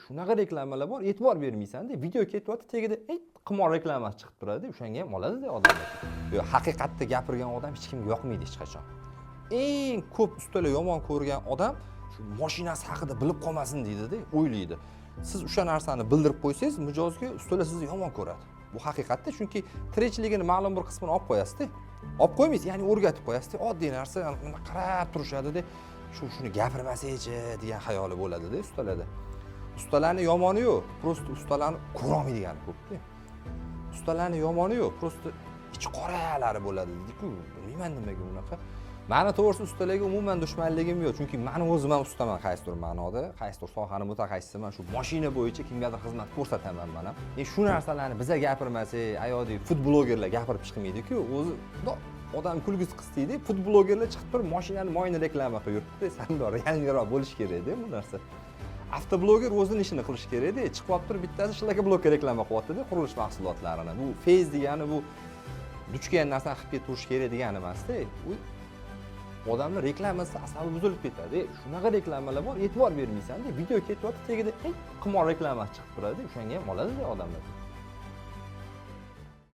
Shunaqa reklamalar bor, e'tibor bermaysan-da. Video ketyapti, tagida qimor reklamasi chiqib turadi. O'shanga ham oladi-da odamlar. Haqiqatda gapirgan odam hech kimga yoqmaydi hech qachon. Eng ko'p ustalar yomon ko'rgan odam shu mashinasi haqida bilib qolmasin deydi-da, o'ylaydi. Siz o'sha narsani bildirib qo'ysangiz, mijozga ustalar sizni yomon ko'radi. Bu haqiqatda, chunki tirikchiligini ma'lum bir qismini olib qo'yasiz-da. Olib qo'ymaysiz, ya'ni o'rgatib qo'yasiz-da. Oddiy narsa, uni qarab turishadi-da. Shuni gapirmasaychi degan xayoli bo'ladi-da ustalarda. Ustalarni yomoni yo'q, prosta ustalarni ko'rolmaydigani ko'p-da. Ustalarni yomoni yo'q, prosta ichi qoralari bo'ladi dedi-ku. Bilmayman nimaga bunaqa. Meni to'g'risi ustalarga umuman dushmanligim yo'q, chunki meni o'zim ham ustaman qaysidir ma'noda, qaysidir sohani mutaxassisiman, shu mashina bo'yicha kimgadir xizmat ko'rsataman men ham. Shu narsalarni biza gapirmasak, ayodek food blogerlar gapirib chiqmaydi-ku, o'zi odam kulgisi qistaydi, food blogerlar chiqib turib mashinani moyini reklama qilib yuribdi. Sanda realniroq bo'lish kerak-da bu narsa. Avtobloger o'zini ishini qilish kerak-da. Chiqib turib bittasi shlaka blokka reklama qilyapti-da qurilish mahsulotlarini. Bu feyz degani bu duch kelgan narsani qilib ketirish kerak degani emas-da. Odamlar reklamasi asabi buzilib ketadi. Shunaqa reklamalar bor, e'tibor bermaysan-da. Video ketyapti, tagida qimor reklamasi chiqib turadi. O'shanga ham oladi-da odamlar.